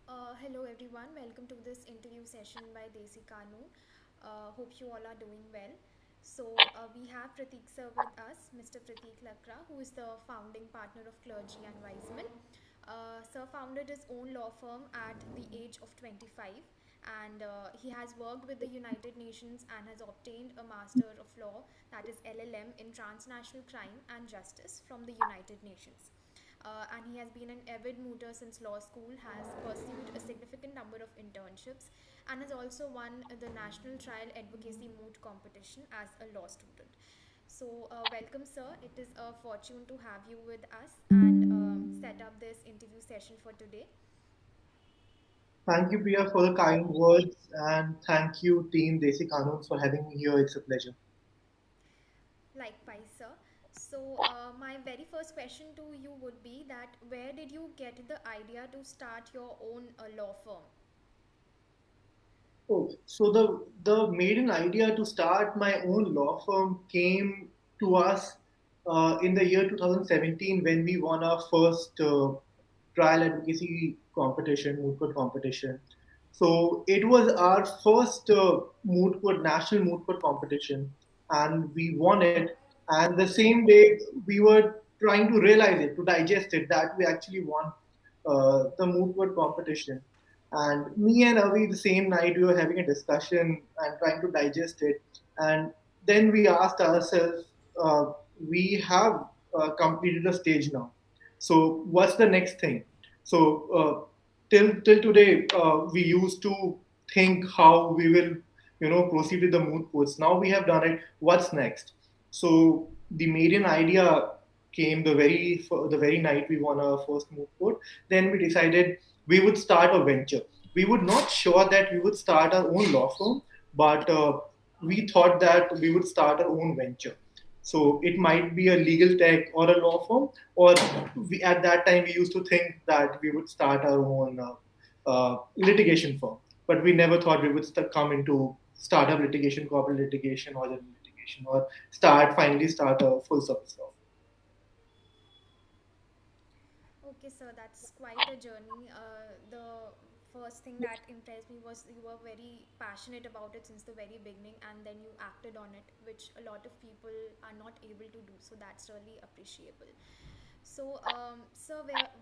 Hello everyone, welcome to this interview session by Desi Kaanoon. Hope you all are doing well. We have Prateek sir with us, Mr. Prateek Lakra, who is the founding partner of Clergy and Wiseman. Sir founded his own law firm at the age of 25, and he has worked with the United Nations and has obtained a Master of Law, that is LLM, in Transnational Crime and Justice from the United Nations. And he has been an avid mooter since law school, has pursued a significant number of internships, and has also won the National Trial Advocacy Moot competition as a law student. Welcome, sir. It is a fortune to have you with us and set up this interview session for today. Thank you, Priya, for the kind words, and thank you, Team Desi Kaanoon, for having me here. It's a pleasure. Likewise, sir. My very first question to you would be that where did you get the idea to start your own law firm? Oh, so the maiden idea to start my own law firm came to us in the year 2017 when we won our first trial advocacy competition, moot court competition. So it was our first moot court, national moot court competition, and we won it. And the same day, we were trying to realize it, to digest it, that we actually won the moot court competition. And me and Avi, the same night, we were having a discussion and trying to digest it. And then we asked ourselves, we have completed a stage now. So what's the next thing? So till today, we used to think how we will, proceed with the moot courts. Now we have done it. What's next? So the maiden idea came the very night we won our first moot court. Then we decided we would start a venture. We were not sure that we would start our own law firm, but we thought that we would start our own venture. So it might be a legal tech or a law firm, or at that time we used to think that we would start our own litigation firm. But we never thought we would come into startup litigation, corporate litigation, or general litigation, or finally start a full service law. Okay, sir, that's quite a journey. The first thing that impressed me was you were very passionate about it since the very beginning, and then you acted on it, which a lot of people are not able to do. So that's really appreciable. Sir,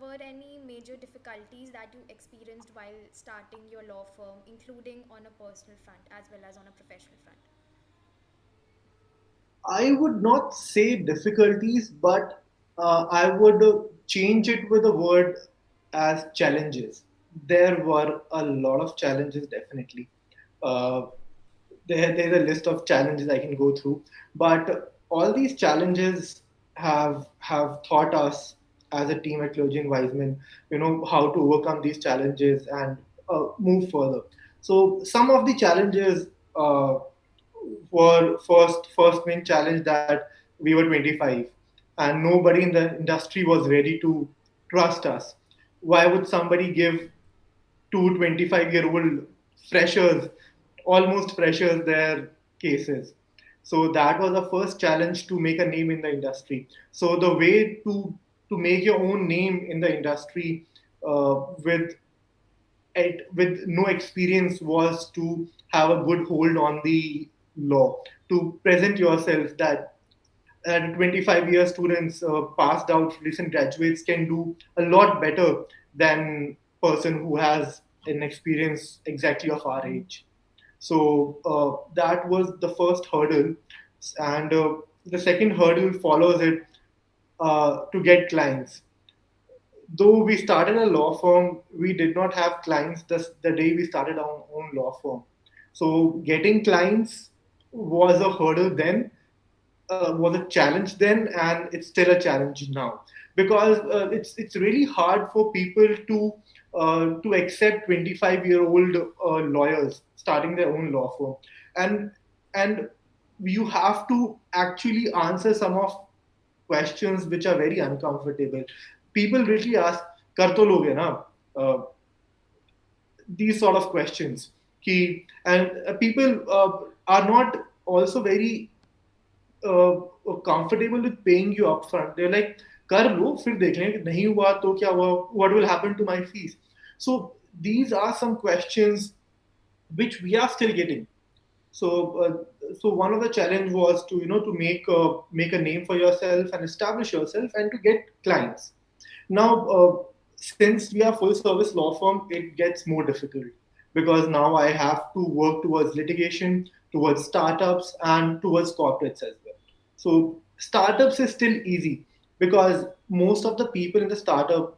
were any major difficulties that you experienced while starting your law firm, including on a personal front as well as on a professional front? I would not say difficulties, but I would change it with a word as challenges. There were a lot of challenges, definitely. Uh, there's a list of challenges I can go through, but all these challenges have taught us as a team at Clergy and Wiseman, how to overcome these challenges and move further. So some of the challenges were first main challenge that we were 25 and nobody in the industry was ready to trust us. Why would somebody give two 25-year-old freshers, almost freshers, their cases? So that was the first challenge to make a name in the industry. So the way to make your own name in the industry with no experience was to have a good hold on the law, to present yourself that 25-year students, passed out recent graduates, can do a lot better than person who has an experience exactly of our age. So that was the first hurdle, and the second hurdle follows it, to get clients. Though we started a law firm, we did not have clients the day we started our own law firm. So getting clients was a hurdle then, was a challenge then, and it's still a challenge now because it's really hard for people to accept 25-year-old lawyers starting their own law firm, and and you have to actually answer some of questions which are very uncomfortable. People really ask, "कर तो लोगे ना?" Uh, these sort of questions. And people are not also very uh, comfortable with paying you upfront. They're like, कर लो फिर देख लेंगे, नहीं हुआ तो क्या हुआ, what will happen to my fees? So these are some questions which we are still getting. So one of the challenge was to make a name for yourself and establish yourself and to get clients. Now, since we are full service law firm, it gets more difficult because now I have to work towards litigation, towards startups, and towards corporates as well. So startups is still easy because most of the people in the startup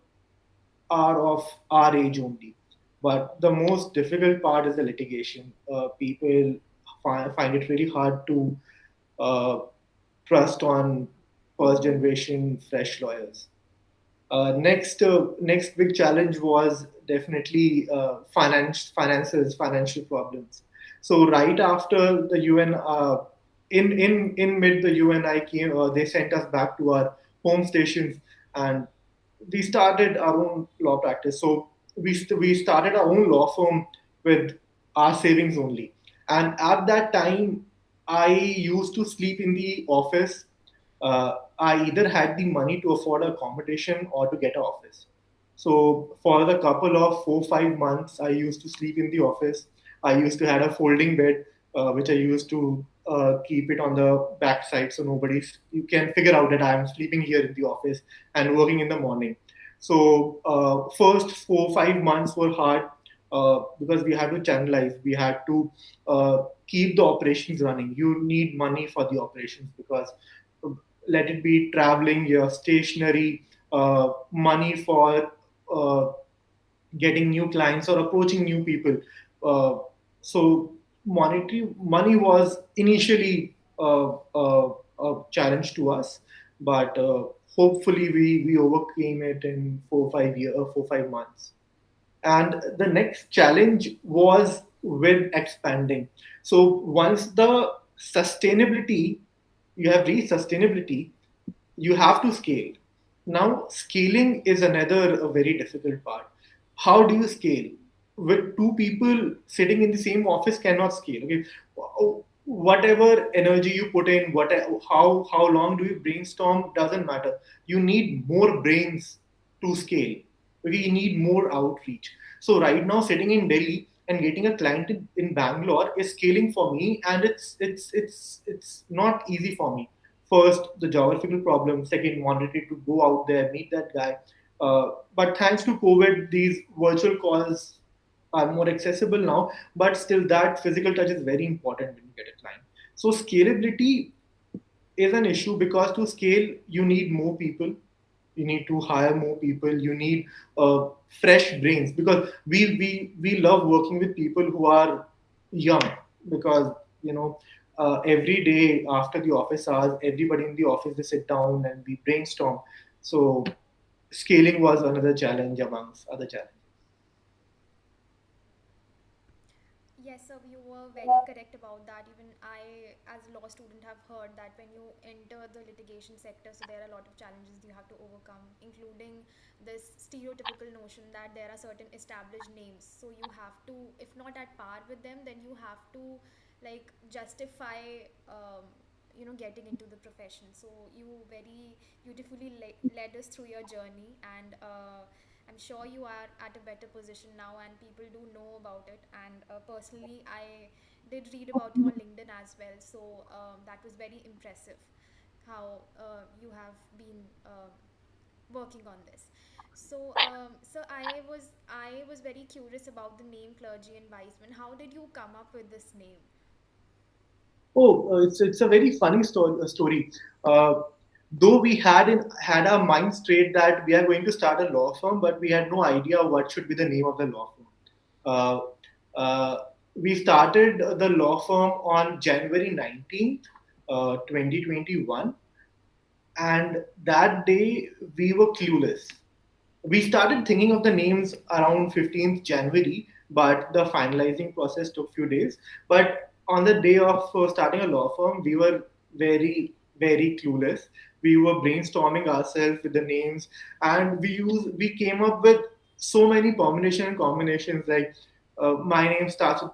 are of our age only. But the most difficult part is the litigation. People find it really hard to uh, trust on first generation fresh lawyers. Next big challenge was definitely financial problems. So right after the UN, in mid the UNI came, they sent us back to our home stations, and we started our own law practice. So we started our own law firm with our savings only, and at that time, I used to sleep in the office. I either had the money to afford accommodation or to get an office. So for the couple of 4 5 months, I used to sleep in the office. I used to have a folding bed, which I used to keep it on the back side so nobody's you can figure out that I am sleeping here in the office and working in the morning. So first 4 5 months were hard because we had to channelize. We had to keep the operations running. You need money for the operations because let it be traveling, your stationery, money for uh, getting new clients or approaching new people. Uh, so monetary money was initially a challenge to us, but hopefully we overcame it in 4 5 months. And the next challenge was with expanding. So once the sustainability you have reached sustainability, you have to scale. Now, scaling is another a very difficult part. How do you scale? With two people sitting in the same office cannot scale. Okay, whatever energy you put in, how long do you brainstorm doesn't matter. You need more brains to scale. Okay, you need more outreach. So right now, sitting in Delhi and getting a client in Bangalore is scaling for me, and it's not easy for me. First, the geographical problem. Second, wanted to go out there, meet that guy. But thanks to COVID, these virtual calls are more accessible now. But still, that physical touch is very important when you get a client. So scalability is an issue because to scale, you need more people. You need to hire more people. You need fresh brains because we love working with people who are young because every day after the office hours, everybody in the office they sit down and we brainstorm. So scaling was another challenge amongst other challenges. Yes, sir, you were very correct about that. Even I, as a law student, have heard that when you enter the litigation sector, so there are a lot of challenges you have to overcome, including this stereotypical notion that there are certain established names. So you have to, if not at par with them, then you have to like justify, getting into the profession. So you very beautifully led us through your journey, and I'm sure you are at a better position now, and people do know about it. And personally, I did read about you on LinkedIn as well, so that was very impressive how you have been working on this. So I was very curious about the name Clergy and Wiseman. How did you come up with this name? Oh, it's a very funny story. Uh, though we had our mind straight that we are going to start a law firm, but we had no idea what should be the name of the law firm. Uh, we started the law firm on January 19th, 2021, and that day we were clueless. We started thinking of the names around 15th January, but the finalizing process took few days. But on the day of starting a law firm, we were very clueless. We were brainstorming ourselves with the names, and we came up with so many permutation and combinations. Like my name starts with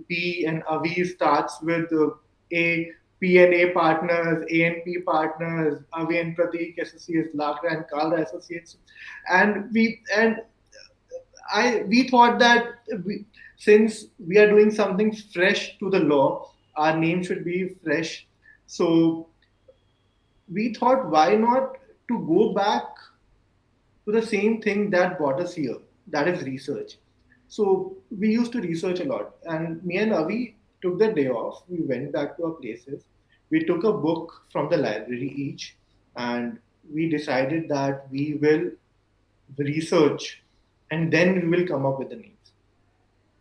P and Avi starts with A. P&A partners, A&P partners, Avi and Prateek Associates, Lakra and Kalra Associates, and we thought that since we are doing something fresh to the law, our name should be fresh. So we thought, why not to go back to the same thing that brought us here, that is research. So we used to research a lot, and me and Avi took the day off. We went back to our places. We took a book from the library each, and we decided that we will research, and then we will come up with the names.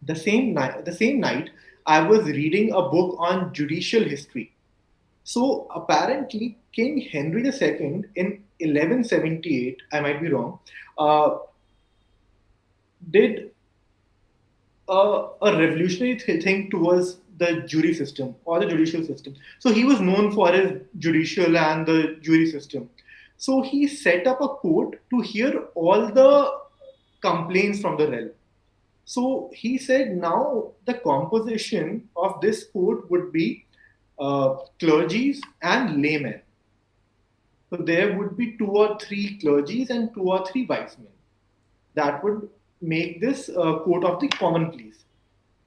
The same night, I was reading a book on judicial history. So apparently, King Henry II in 1178, I might be wrong, uh, did a revolutionary thing towards the jury system or the judicial system. So he was known for his judicial and the jury system. So he set up a court to hear all the complaints from the realm. So he said now the composition of this court would be clergies and laymen. So there would be two or three clergies and two or three wise men. That would make this court of the common pleas.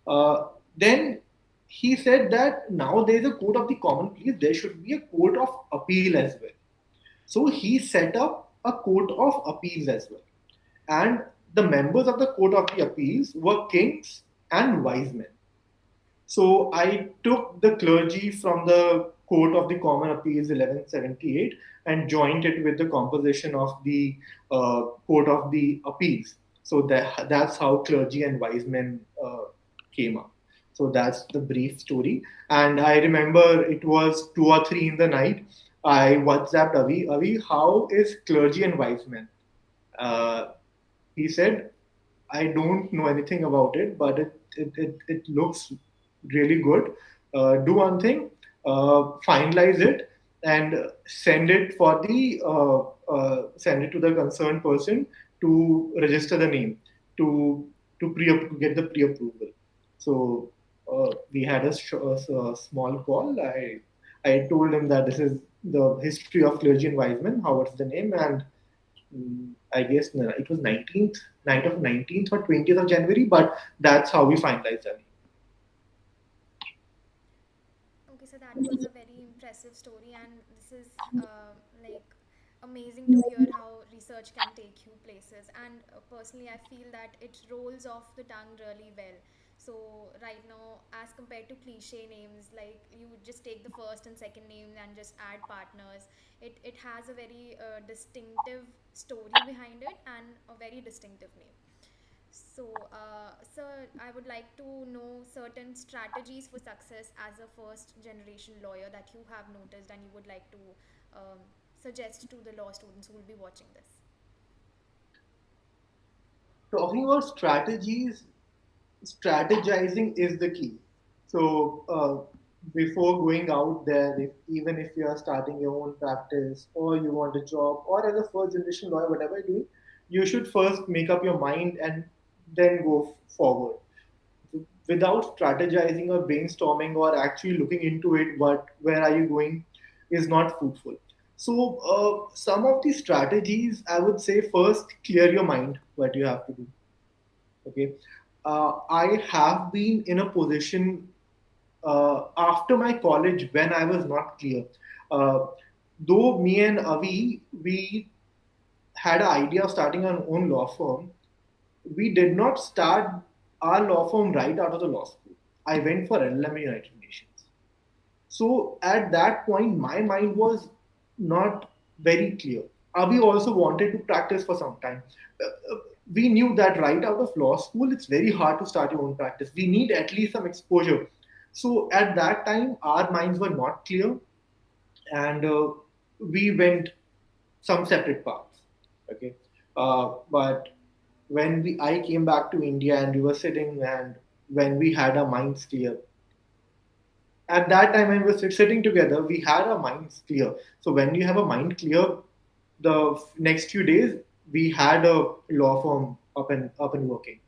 Uh, then he said that now there is a court of the common pleas, there should be a court of appeal as well. So he set up a court of appeals as well. And the members of the court of the appeals were kings and wise men. So I took the clergy from the Court of the Common Appeals 1178 and joined it with the composition of the Court of the Appeals. So that's how clergy and wise men came up. So that's the brief story. And I remember it was 2 or 3 in the night. I WhatsApped Avi, Avi, how is clergy and wise men? Uh, he said, I don't know anything about it, but it looks really good. Do one thing, finalize it and send it to the concerned person to register the name to to get the pre-approval. So we had a small call. I told him that this is the history of Clergy and Wiseman. How what's the name? And I guess it was 19th night of 19th or 20th of January, but that's how we finalized that. Okay, so that was a very impressive story, and this is like amazing to hear how research can take you places. And personally, I feel that it rolls off the tongue really well. So right now, as compared to cliche names, like you would just take the first and second name and just add partners. It has a very distinctive story behind it and a very distinctive name. So, sir, I would like to know certain strategies for success as a first generation lawyer that you have noticed and you would like to um, suggest to the law students who will be watching this. Talking about strategies, strategizing is the key. So before going out there, even if you are starting your own practice or you want a job or as a first generation lawyer, whatever you're doing, you should first make up your mind and then go forward. Without strategizing or brainstorming or actually looking into it, what where are you going, is not fruitful. So some of the strategies I would say: first, clear your mind what you have to do. Okay, I have been in a position after my college when I was not clear. Uh, though me and Avi, we had an idea of starting our own law firm, we did not start our law firm right out of the law school. I went for LLM in United Nations. So at that point, my mind was not very clear. Abhi also wanted to practice for some time. We knew that right out of law school, it's very hard to start your own practice. We need at least some exposure. So at that time, our minds were not clear, and we went some separate paths. Okay, but when I came back to India and we were sitting, and when we had our minds clear, at that time when we were sitting together, we had our minds clear. So when you have a mind clear, the next few days we had a law firm up and working.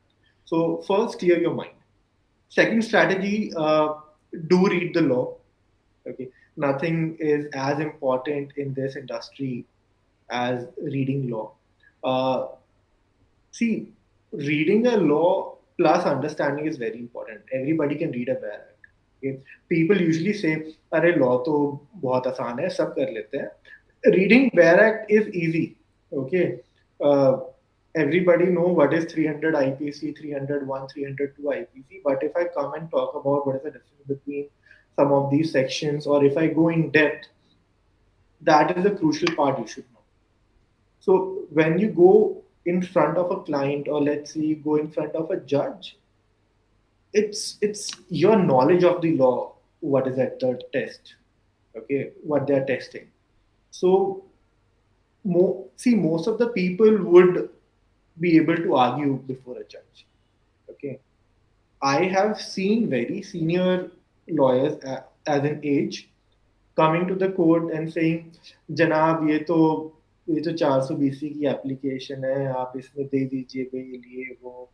So first, clear your mind. Second strategy: do read the law. Okay, nothing is as important in this industry as reading law. Uh, See, reading a law plus understanding is very important. Everybody can read a bare act. Okay? People usually say, "अरे law तो बहुत आसान है, सब कर लेते हैं." Reading bare act is easy. Okay. Uh, Everybody know what is 300 IPC, 301, 302 IPC. But if I come and talk about what is the difference between some of these sections, or if I go in depth, that is a crucial part you should know. So when you go in front of a client, or let's say you go in front of a judge, it's your knowledge of the law what is at the test. Okay, what they are testing. So see, most of the people would be able to argue before a judge. Okay, I have seen very senior lawyers as an age coming to the court and saying, जनाब ये तो 420 की application है, आप इसमें दे दीजिए bell ये वो,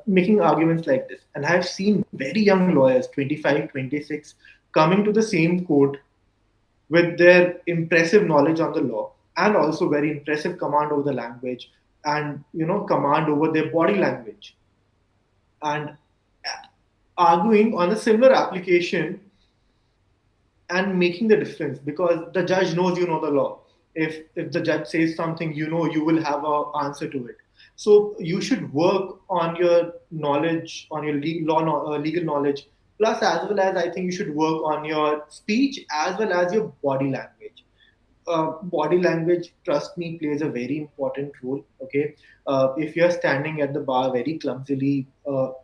making arguments like this. And I have seen very young lawyers, 25, 26, coming to the same court with their impressive knowledge on the law and also very impressive command over the language, and command over their body language, and arguing on a similar application and making the difference, because the judge knows you know the law. If the judge says something, you will have an answer to it. So you should work on your knowledge, on your legal knowledge, plus as well as I think you should work on your speech as well as your body language. Body language, trust me, plays a very important role. Okay, if you're standing at the bar very clumsily,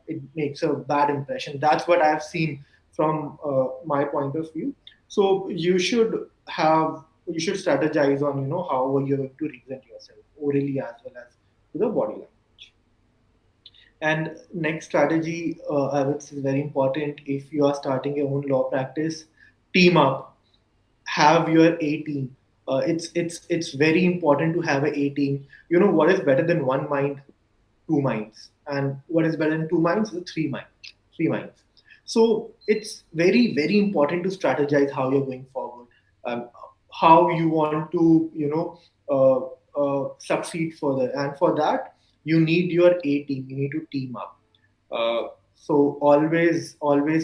it makes a bad impression. That's what I've seen from my point of view. So you should strategize on how you're going to present yourself orally as well as to the body language. And next strategy, I would say, is very important. If you are starting your own law practice, team up, have your A team. It's very important to have a team. You know what is better than one mind? Two minds. And what is better than two minds? Three minds. So it's very important to strategize how you're going forward, um, how you want to succeed further, and for that you need your A team. You need to team up. So always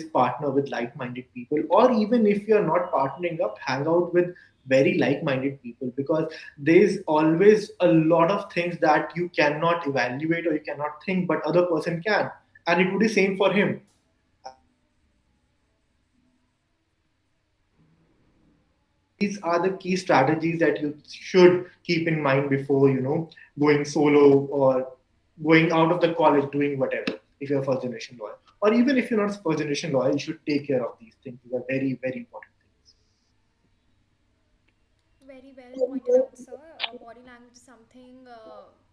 partner with like-minded people, or even if you're not partnering up, hang out with very like-minded people, because there's always a lot of things that you cannot evaluate or you cannot think, but other person can, and it would be same for him. And these are the key strategies that you should keep in mind before going solo or going out of the college doing whatever. If you're a first generation lawyer, or even if you're not a first generation lawyer, you should take care of these things. These are very important Very well pointed out, sir. Body language is something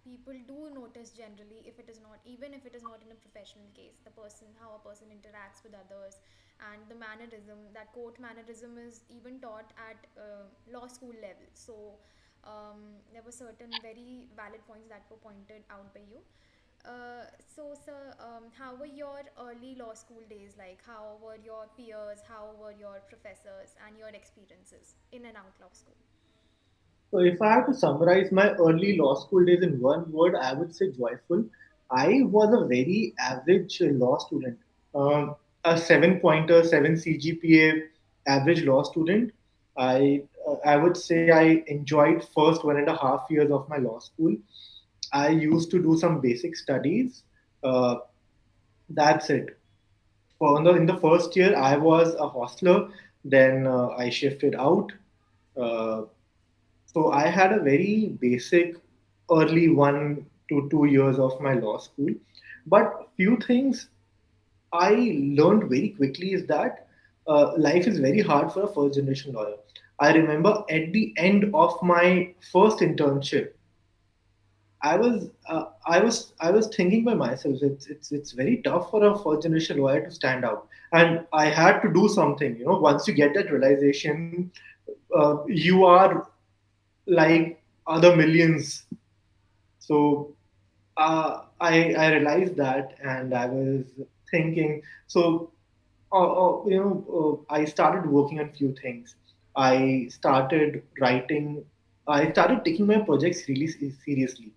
people do notice generally, if it is not, even if it is not in a professional case. The person, how a person interacts with others, and the mannerism. That court mannerism is even taught at law school level. So there were certain very valid points that were pointed out by you. So, sir, how were your early law school days like? How were your peers? How were your professors and your experiences in and out law school? things. So if I have to summarize my early law school days in one word, I would say joyful. I was a very average law student, um, a 7 pointer, 7 CGPA average law student. I would say I enjoyed first 1.5 years of my law school. I used to do some basic studies. Uh, that's it. In the first year, I was a hostler. Then I shifted out. Uh, so I had a very basic early 1 to 2 years of my law school. But few things I learned very quickly is that life is very hard for a first generation lawyer. I remember at the end of my first internship, I was thinking by myself, it's very tough for a first generation lawyer to stand out, and I had to do something. Once you get that realization, you are like other millions. So I realized that, and I was thinking. So I started working on few things. I started writing. I started taking my projects really seriously.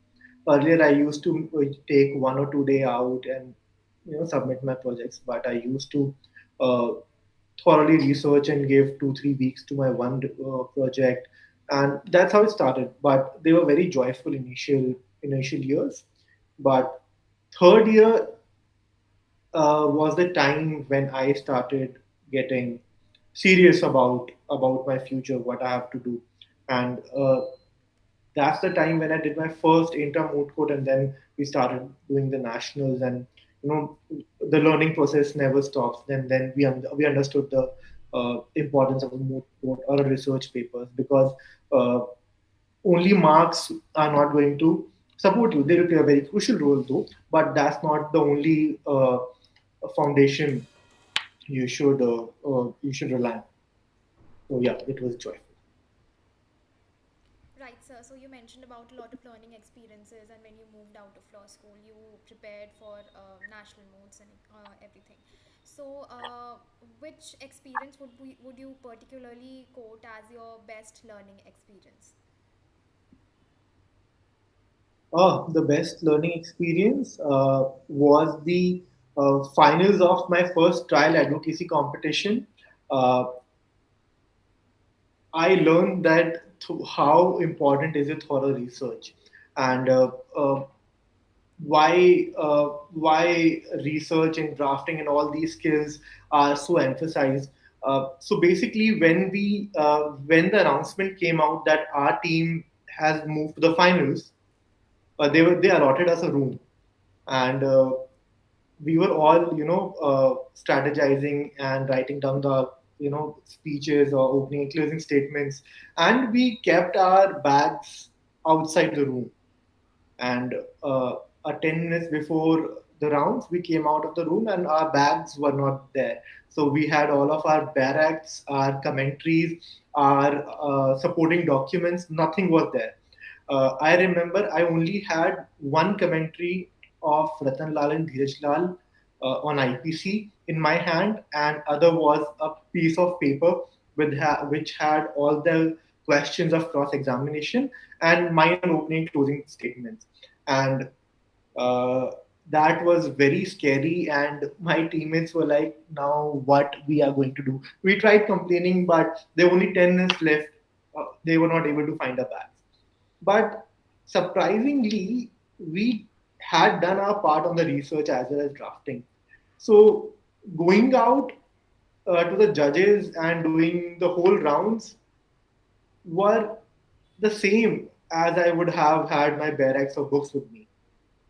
Earlier, I used to take 1 or 2 day out and submit my projects, but I used to uh, thoroughly research and give 2 3 weeks to my one project, and that's how it started. But they were very joyful initial years. But third year was the time when I started getting serious about my future, what I have to do, and that's the time when I did my first inter moot court, and then we started doing the nationals, and you know the learning process never stops. Then we understood the importance of a moot court or a research papers, because uh, only marks are not going to support you. They will play a very crucial role though, but that's not the only foundation you should rely on. So yeah, it was joyful. Right, sir. So you mentioned about a lot of learning experiences, and when you moved out of law school, you prepared for national modes and everything. So, which experience would you particularly quote as your best learning experience? Oh, the best learning experience was the finals of my first trial advocacy competition. Uh, I learned that how important is it thorough research, and why research and drafting and all these skills are so emphasized. So basically, when the announcement came out that our team has moved to the finals, they allotted us a room, and we were all strategizing and writing down the speeches or opening and closing statements, and we kept our bags outside the room, and uh, 10 minutes before the rounds we came out of the room and our bags were not there. So we had all of our barracks, our commentaries, our supporting documents, nothing was there. I remember I only had one commentary of Ratan Lal and Dheeraj Lal on IPC in my hand, and other was a piece of paper which had all the questions of cross examination and minor opening closing statements. And uh, that was very scary. And my teammates were like, "Now what we are going to do?" We tried complaining, but there were only 10 minutes left. They were not able to find a bag. But surprisingly, we had done our part on the research as well as drafting. So going out to the judges and doing the whole rounds were the same as I would have had my barracks of books with me.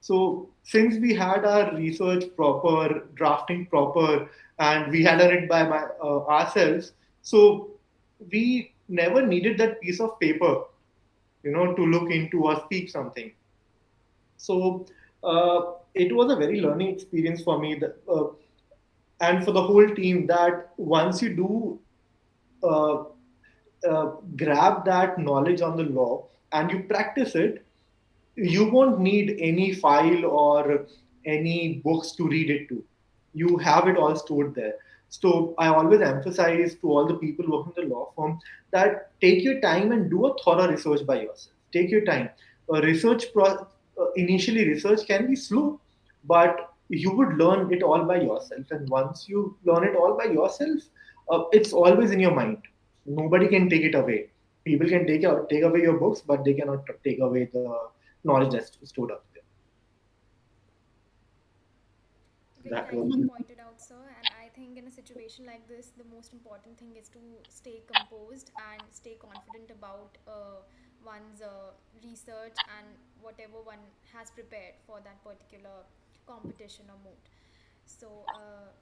So since we had our research proper, drafting proper, and we had done it by ourselves, so we never needed that piece of paper, to look into or speak something. So it was a very learning experience for me, and for the whole team, that once you do uh, grab that knowledge on the law and you practice it, you won't need any file or any books to read it to. You have it all stored there. So I always emphasize to all the people working in the law firm that take your time and do a thorough research by yourself. Take your time. Initially research can be slow, but you would learn it all by yourself. And once you learn it all by yourself, it's always in your mind. Nobody can take it away. People can take away your books, but they cannot take away the knowledge that's stored up there. Very That was rightly pointed out, sir. And I think in a situation like this, the most important thing is to stay composed and stay confident about one's research and whatever one has prepared for that particular competition or moot. So,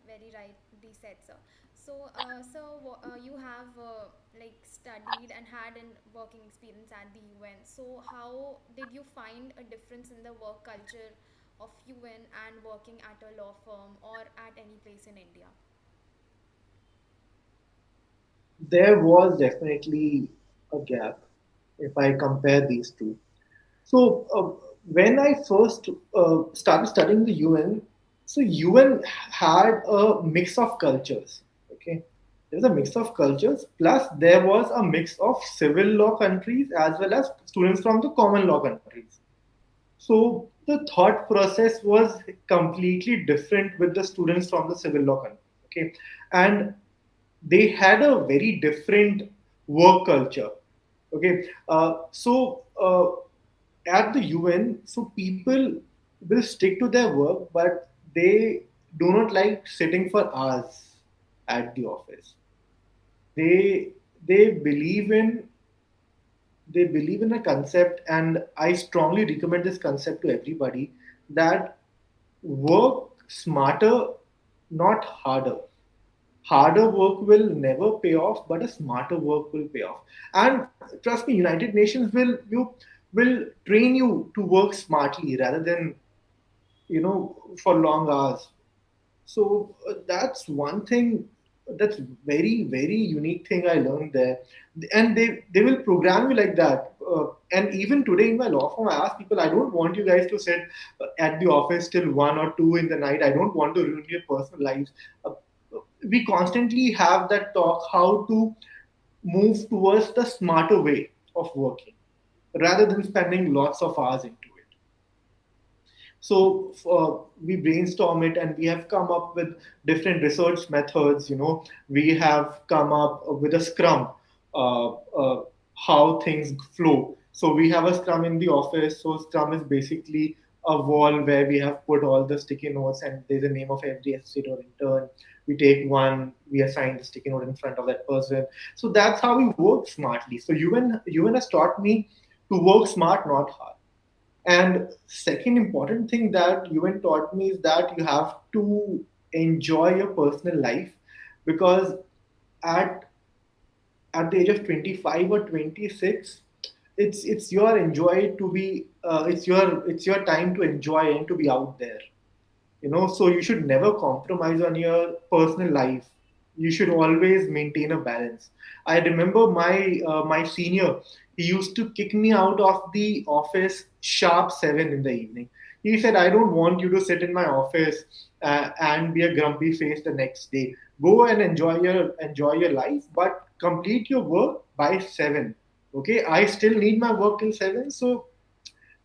very rightly said, sir. So, you have like studied and had an working experience at the UN. So, how did you find a difference in the work culture of UN and working at a law firm or at any place in India? There was definitely a gap if I compare these two. So when I first started studying the UN, so UN had a mix of cultures. Okay, there was a mix of cultures. Plus, there was a mix of civil law countries as well as students from the common law countries. So the thought process was completely different with the students from the civil law country. Okay, and they had a very different work culture. Okay, at the UN, so people will stick to their work, but they do not like sitting for hours at the office. They believe in they believe in a concept, and I strongly recommend this concept to everybody, that work smarter, not harder. Harder work will never pay off, but a smarter work will pay off. And trust me, United Nations will train you to work smartly rather than for long hours. So that's one thing, that's very very unique thing I learned there, and they will program you like that. And even today in my law firm, I ask people, I don't want you guys to sit at the office till 1 or 2 in the night. I don't want to ruin your personal lives. We constantly have that talk how to move towards the smarter way of working rather than spending lots of hours into it. So we brainstorm it, and we have come up with different research methods. We have come up with a scrum, how things flow. So we have a scrum in the office. So scrum is basically a wall where we have put all the sticky notes, and there's a name of every associate or intern. We take one, we assign the sticky note in front of that person. So that's how we work smartly. So UN has taught me to work smart, not hard. And second important thing that UN taught me is that you have to enjoy your personal life, because at at the age of 25 or 26, it's your enjoy to be it's your time to enjoy and to be out there. So you should never compromise on your personal life. You should always maintain a balance. I remember my senior, he used to kick me out of the office sharp 7 in the evening. He said, I don't want you to sit in my office and be a grumpy face the next day. Go and enjoy your life, but complete your work by 7. Okay, I still need my work till 7, so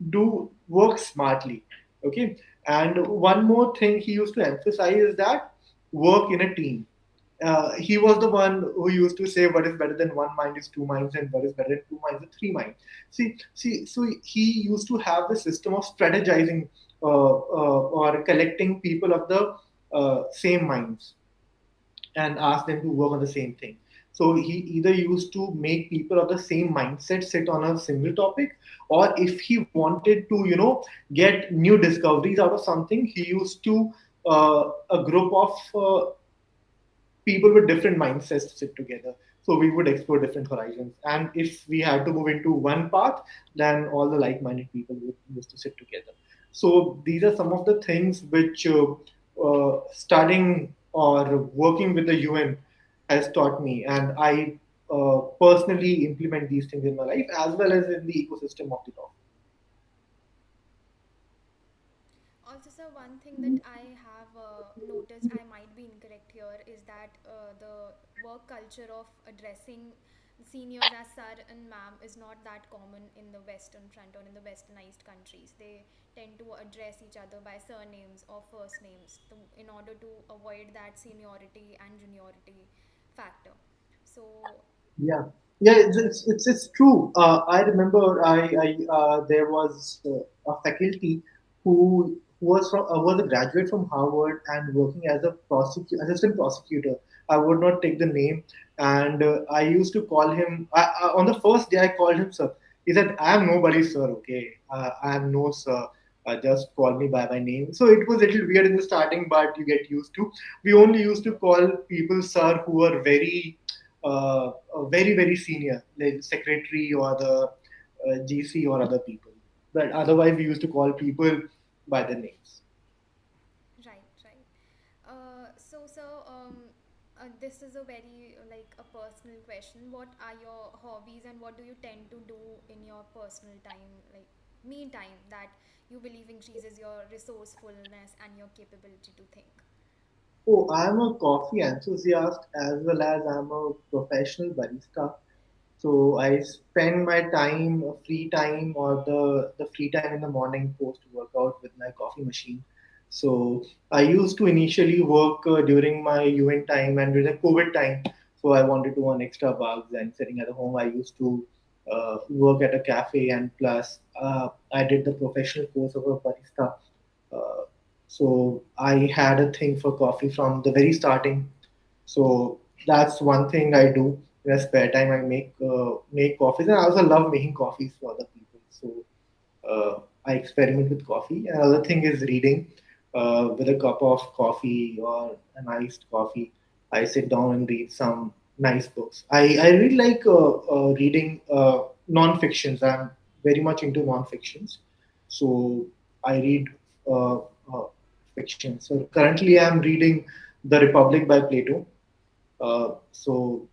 do work smartly. Okay, and one more thing he used to emphasize is that work in a team. He was the one who used to say, what is better than one mind is two minds, and what is better than two minds is three minds. See, so he used to have the system of strategizing, or collecting people of the same minds, and ask them to work on the same thing. So he either used to make people of the same mindset sit on a single topic, or if he wanted to, get new discoveries out of something, he used to a group of people with different mindsets to sit together. So we would explore different horizons. And if we had to move into one path, then all the like-minded people would used to sit together. So these are some of the things which studying or working with the UN has taught me, and I personally implement these things in my life as well as in the ecosystem of the law. Also, sir, one thing that I have noticed, I might be incorrect here, is that the work culture of addressing seniors as sir and ma'am is not that common in the Western front or in the westernized countries. They tend to address each other by surnames or first names in order to avoid that seniority and juniority factor. So, Yeah, yeah, it's true. I remember there was a faculty who was a graduate from Harvard and working as a assistant prosecutor. I would not take the name, and I used to call him. On the first day, I called him sir. He said, "I am nobody, sir. Okay, I am no sir. Just call me by my name." So it was a little weird in the starting, but you get used to. We only used to call people sir who were very very senior, like secretary or the GC or other people. But otherwise, we used to call people by their names. right, right. This is a very like a personal question. What are your hobbies and what do you tend to do in your personal time, like me time, that you believe increases your resourcefulness and your capability to think? Oh, I'm a coffee enthusiast as well as I'm a professional barista. So I spend my time, free time, or the free time in the morning post workout with my coffee machine. So I used to initially work during my UN time and during the COVID time. So I wanted to earn extra bucks, and sitting at home, I used to work at a cafe, and plus I did the professional course of a barista. Uh, so I had a thing for coffee from the very starting. So that's one thing I do in a spare time. I make coffees, and I also love making coffees for other people. So I experiment with coffee. Another thing is reading. With a cup of coffee or an iced coffee, I sit down and read some nice books. I really like reading non-fictions. I'm very much into non-fictions. So I read uh, uh, fiction. So currently I'm reading The Republic by Plato. So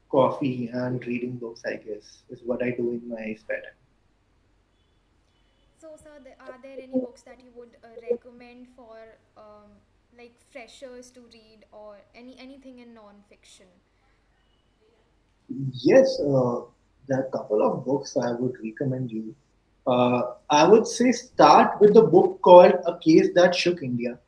coffee and reading books, I guess, is what I do in my spare time. So, sir, are there any books that you would recommend for like freshers to read, or anything in non-fiction? Yes, there are a couple of books I would recommend you. I would say start with the book called A Case That Shook India.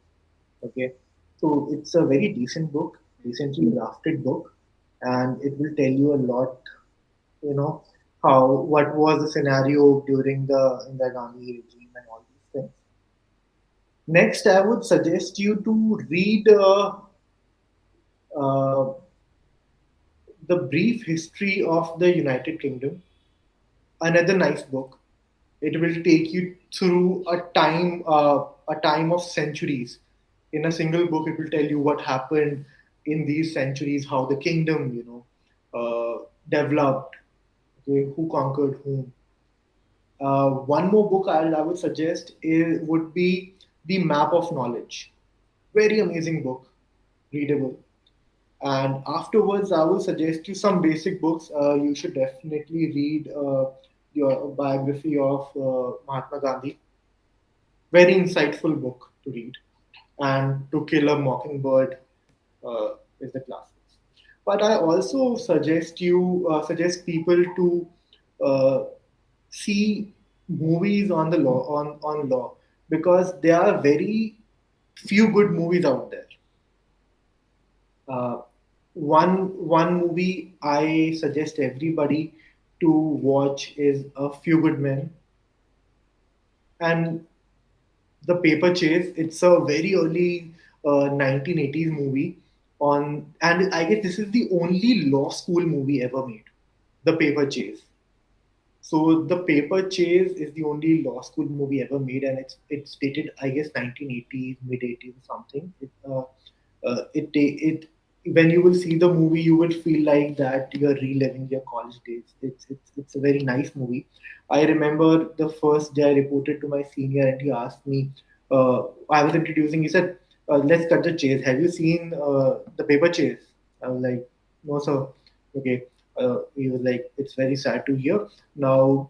Okay, so it's a very decent book, decently drafted book, and it will tell you a lot. You know how what was the scenario during the in the Gandhi regime and all these things. Next, I would suggest you to read uh, the brief history of the United Kingdom. Another nice book. It will take you through a time of centuries. In a single book, it will tell you what happened in these centuries, how the kingdom, developed, okay, who conquered whom. One more book I would suggest would be The Map of Knowledge. Very amazing book, readable. And afterwards, I will suggest you some basic books. You should definitely read your biography of Mahatma Gandhi. Very insightful book to read. And To Kill a Mockingbird uh, is the classics. But I also suggest people to uh, see movies on the law on law, because there are very few good movies out there. Uh, one movie I suggest everybody to watch is A Few Good Men and The Paper Chase. It's a very early 1980s movie and I guess this is the only law school movie ever made. The Paper Chase. So The Paper Chase is the only law school movie ever made, and it's dated, I guess, 1980s, mid 80s, or something. It when you will see the movie, you will feel like that you're reliving your college days. It's a very nice movie. I remember the first day I reported to my senior, and he asked me. I was introducing. He said, "Let's cut the chase. Have you seen The Paper Chase?" I was like, "No, sir." Okay. He was like, "It's very sad to hear. Now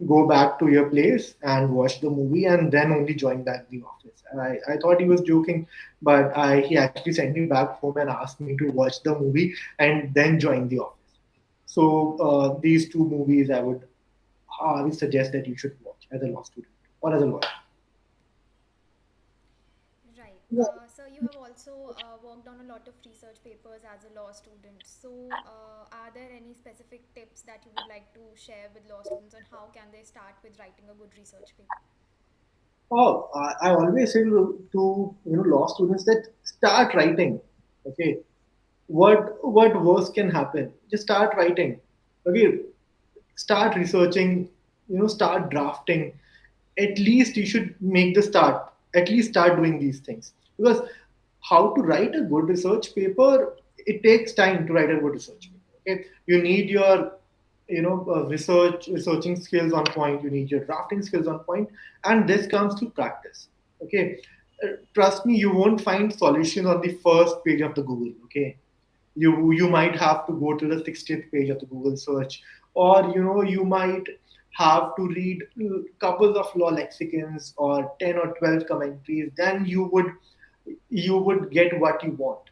go back to your place and watch the movie, and then only join back the office." And I thought he was joking, but he actually sent me back home and asked me to watch the movie and then join the office. So these two movies I would suggest that you should watch as a law student or as a lawyer. Right. So you have also worked on a lot of research papers as a law student. So are there any specific tips that you would like to share with law students on how can they start with writing a good research paper? Oh, I always say to law students that start writing. Okay, what worse can happen? Just start writing. Okay, start researching. Start drafting. At least you should make the start. At least start doing these things, because how to write a good research paper, it takes time to write a good research paper. Okay, you need your researching skills on point. You need your drafting skills on point, and this comes through practice. Okay, trust me, you won't find solutions on the first page of the Google. Okay, you might have to go to the 60th page of the Google search, or you might have to read couples of law lexicons or 10 or 12 commentaries. Then you would get what you want.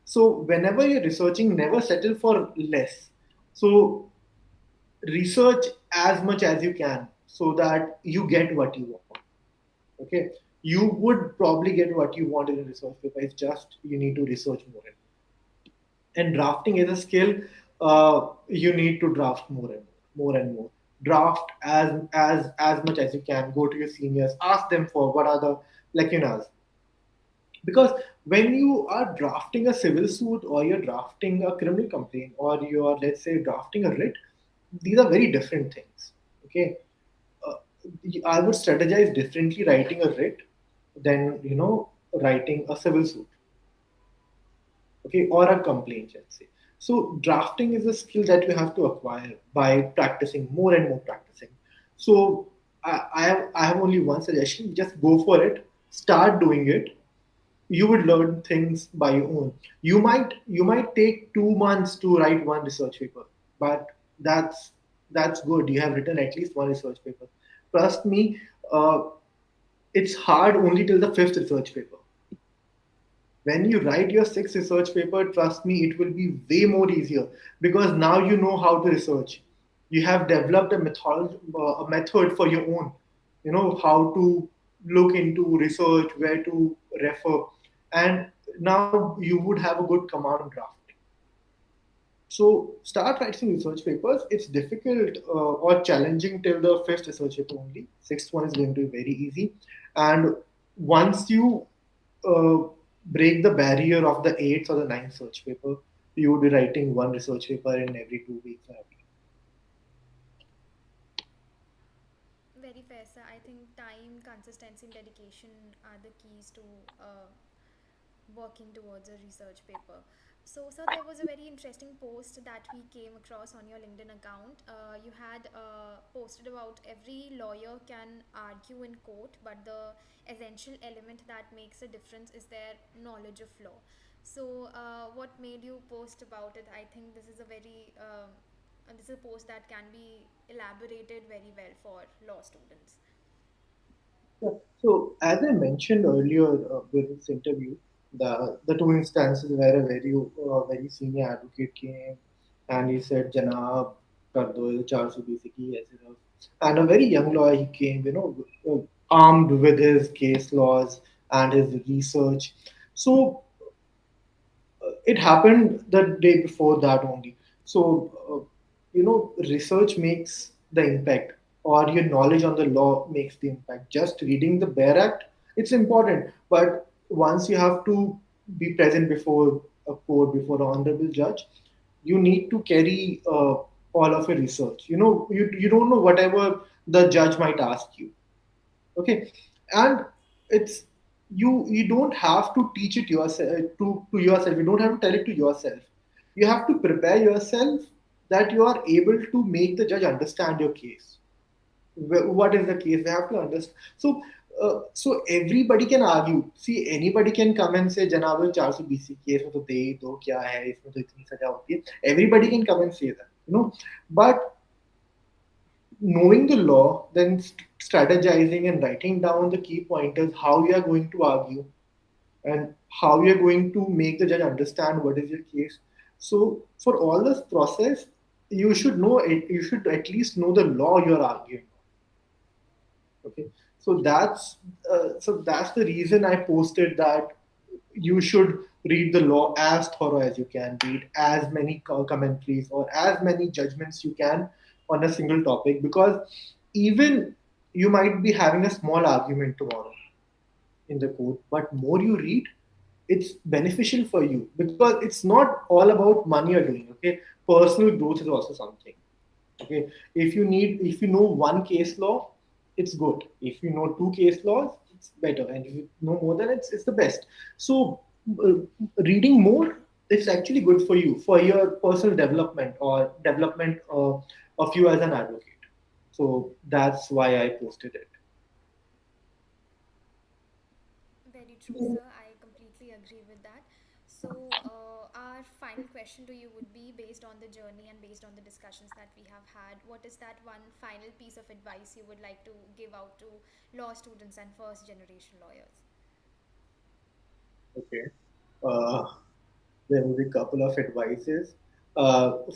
So whenever you're researching, never settle for less. So research as much as you can so that you get what you want. Okay, you would probably get what you want in a research paper. It's just you need to research more. And drafting is a skill. You need to draft more and more. Draft as much as you can. Go to your seniors, ask them for what are the lacunas, because when you are drafting a civil suit or you're drafting a criminal complaint or you are, let's say, drafting a writ, these are very different things. Okay, uh, I would strategize differently writing a writ than writing a civil suit, okay, or a complaint, let's say. So drafting is a skill that you have to acquire by practicing more and more practicing. So I have only one suggestion: just go for it, start doing it. You would learn things by your own. You might take 2 months to write one research paper, but that's good. You have written at least one research paper. Trust me, uh, it's hard only till the fifth research paper. When you write your sixth research paper, trust me, it will be way more easier because now you know how to research. You have developed a method for your own. You know how to look into research, where to refer, and now you would have a good command of drafting. So start writing research papers. It's difficult or challenging till the fifth research paper only. Sixth one is going to be very easy. And once you uh, break the barrier of the eighth or the ninth research paper, you would be writing one research paper in every 2 weeks. Very fair, sir. I think time, consistency, and dedication are the keys to working towards a research paper. So, sir, there was a very interesting post that we came across on your LinkedIn account. You had posted about every lawyer can argue in court, but the essential element that makes a difference is their knowledge of law. So, what made you post about it? I think this is a very this is a post that can be elaborated very well for law students. Yeah. So, as I mentioned earlier during this interview, the two instances where a very senior advocate came and he said, "Janab, kar do 420 की ऐसे रहो." And a very young lawyer he came, armed with his case laws and his research. So it happened the day before that only. So, research makes the impact, or your knowledge on the law makes the impact. Just reading the Bare Act, it's important, but once you have to be present before a court, before an honorable judge, you need to carry all of your research. You don't know whatever the judge might ask you. Okay, and it's you don't have to teach it yourself to yourself. You don't have to tell it to yourself. You have to prepare yourself that you are able to make the judge understand your case. What is the case? They have to understand. So everybody can argue. See, anybody can come and say जनाब 420 case में तो दे ही दो, क्या है इसमें, तो इतनी सजा होती है. Everybody can come and say that, but knowing the law, then strategizing and writing down the key pointers, how you are going to argue and how you are going to make the judge understand what is your case. So, for all this process, you should know it. You should at least know the law you are arguing. Okay, so that's the reason I posted that you should read the law as thorough as you can, read as many commentaries or as many judgments you can on a single topic, because even you might be having a small argument tomorrow in the court, but more you read, it's beneficial for you, because it's not all about money you're doing. Okay, personal growth is also something. Okay, if you know one case law, it's good. If you know two case laws, it's better, and if you know more, than it's the best. So uh, reading more is actually good for you, for your personal development or development of you as an advocate. So that's why I posted it. Very true, sir. I completely agree with that. So, our final question to you would be based on the journey and based on the discussions that we have had. What is that one final piece of advice you would like to give out to law students and first generation lawyers? Okay. uh, there will be a couple of advices.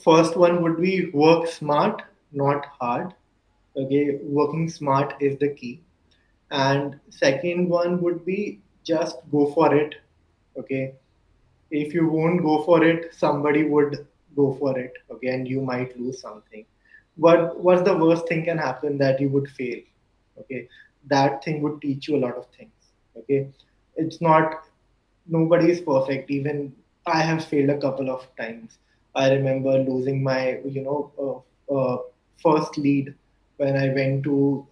First one would be work smart, not hard. Okay, working smart is the key. And second one would be just go for it. Okay, if you won't go for it, somebody would go for it. Okay, and you might lose something. What's the worst thing can happen? That you would fail. Okay, that thing would teach you a lot of things. Okay, it's not, nobody is perfect. Even I have failed a couple of times. I remember losing my first lead when I went to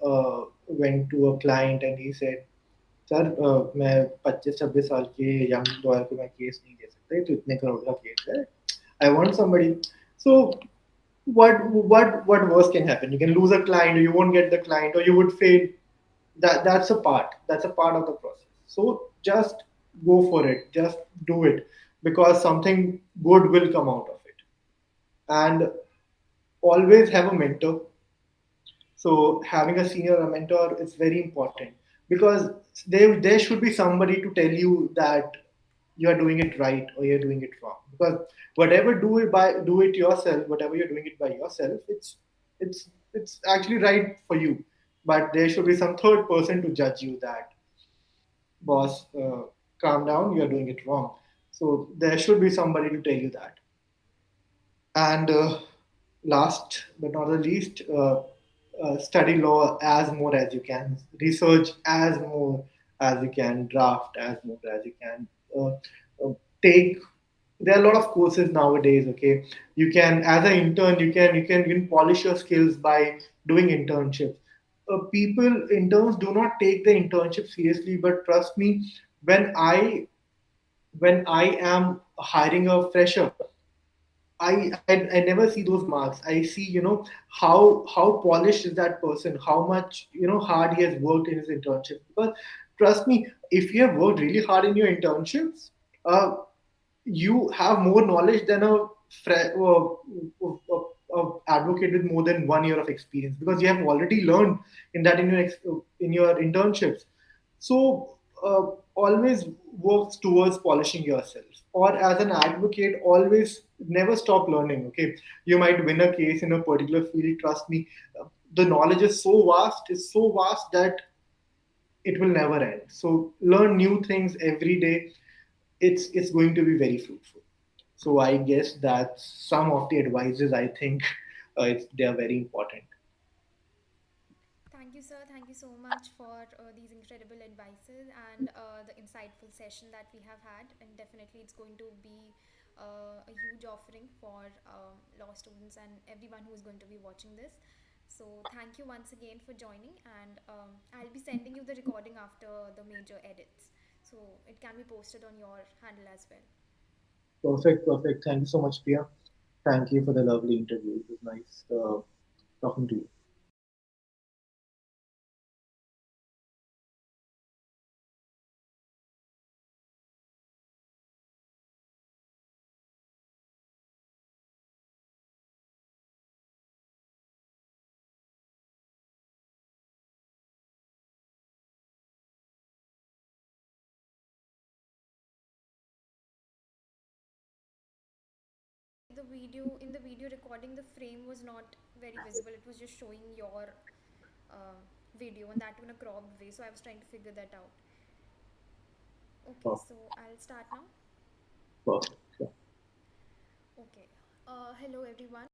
a client and he said, sir मैं 25-26 साल के young lawyer को मैं case नहीं दे सकता, तो इतने करोड़ का केस है, I want somebody. So what worse can happen? You can lose a client, or you won't get the client, or you would fail. That's a part of the process. So just go for it, just do it, because something good will come out of it. And always have a mentor. So having a senior, a mentor, is very important, because there should be somebody to tell you that you are doing it right or you're doing it wrong. Because whatever do it yourself, whatever you're doing it by yourself, it's it's actually right for you. But there should be some third person to judge you that, boss, calm down, you're doing it wrong. So there should be somebody to tell you that. And last but not the least, study law as more as you can, research as more as you can, draft as more as you can. Take There are a lot of courses nowadays. Okay, you can, as an intern, you can polish your skills by doing internships. People interns do not take the internship seriously, but trust me, when I when I am hiring a fresher, I never see those marks. I see, how polished is that person, how much, hard he has worked in his internship. Because trust me, if you have worked really hard in your internships, uh, you have more knowledge than advocate with more than 1 year of experience, because you have already learned in your internships. So always works towards polishing yourself. Or as an advocate, always never stop learning. Okay, you might win a case in a particular field. Trust me, the knowledge is so vast that it will never end. So learn new things every day. It's going to be very fruitful. So I guess that's some of the advices I think they are very important. Thank you, sir. Thank you so much for these incredible advices and the insightful session that we have had. And definitely, it's going to be a huge offering for law students and everyone who is going to be watching this. So, thank you once again for joining. And I'll be sending you the recording after the major edits. So, it can be posted on your handle as well. Perfect, perfect. Thank you so much, Priya. Thank you for the lovely interview. It was nice talking to you. In the video recording, the frame was not very visible. It was just showing your uh, video, and that in a cropped way. So I was trying to figure that out. Okay, Perfect, so I'll start now. perfect. Yeah. Okay. Hello everyone.